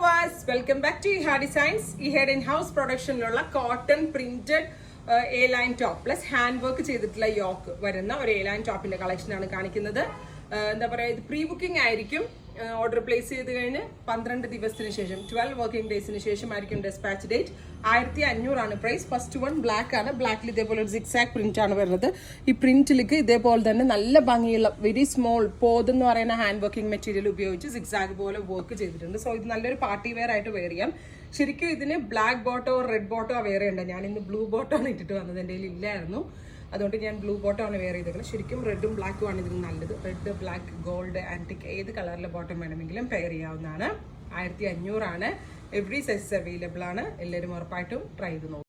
Viewers, welcome back to Iha designs. ഇഹയുടെ in house പ്രൊഡക്ഷനിലുള്ള cotton printed A line top plus hand work ചെയ്തിട്ടുള്ള yoke വരുന്ന ഒരു A line ടോപ്പിന്റെ കളക്ഷനാണ് കാണിക്കുന്നത്. എന്താ പറയുക, ഇത് പ്രീ ബുക്കിംഗ് ആയിരിക്കും. ഓർഡർ പ്ലേസ് ചെയ്ത് കഴിഞ്ഞ് 12 ദിവസത്തിന് ശേഷം 12 വർക്കിംഗ് ഡേയ്സിന് ശേഷമായിരിക്കും dispatch date. 1500 price. First one black ആണ്. ബ്ലാക്കിൽ ഇതേപോലെ ഒരു സിക്സാക് പ്രിന്റ് ആണ് വരുന്നത്. ഈ പ്രിന്റിലേക്ക് ഇതേപോലെ തന്നെ നല്ല ഭംഗിയുള്ള വെരി സ്മോൾ പോത് എന്ന് പറയുന്ന ഹാൻഡ് വർക്കിംഗ് മെറ്റീരിയൽ ഉപയോഗിച്ച് സിക്സാക് പോലെ വർക്ക് ചെയ്തിട്ടുണ്ട്. സോ ഇത് നല്ലൊരു പാർട്ടി വെയർ ആയിട്ട് വെയർ ചെയ്യാം. ശരിക്കും ഇതിന് ബ്ലാക്ക് ബോട്ടോ റെഡ് ബോട്ടോ വെയർ ചെയ്യേണ്ടത്. ഞാൻ ഇന്ന് ബ്ലൂ ബോട്ടോ ആണ് ഇട്ടിട്ട് വന്നത്, എൻ്റെ കയ്യിൽ ഇല്ലായിരുന്നു. അതുകൊണ്ട് ഞാൻ ബ്ലൂ ബോട്ടം ആണ് വെയർ ചെയ്തേക്കുന്നത്. ശരിക്കും റെഡും ബ്ലാക്കും ആണ് ഇതിന് നല്ലത്. റെഡ്, ബ്ലാക്ക്, ഗോൾഡ്, ആൻറ്റിക് ഏത് കളറിലെ ബോട്ടം വേണമെങ്കിലും പെയർ ചെയ്യാവുന്നതാണ്. 1500 എവറി സൈസ് അവൈലബിൾ ആണ്. എല്ലാവരും ഉറപ്പായിട്ടും ട്രൈ ചെയ്ത് നോക്കും.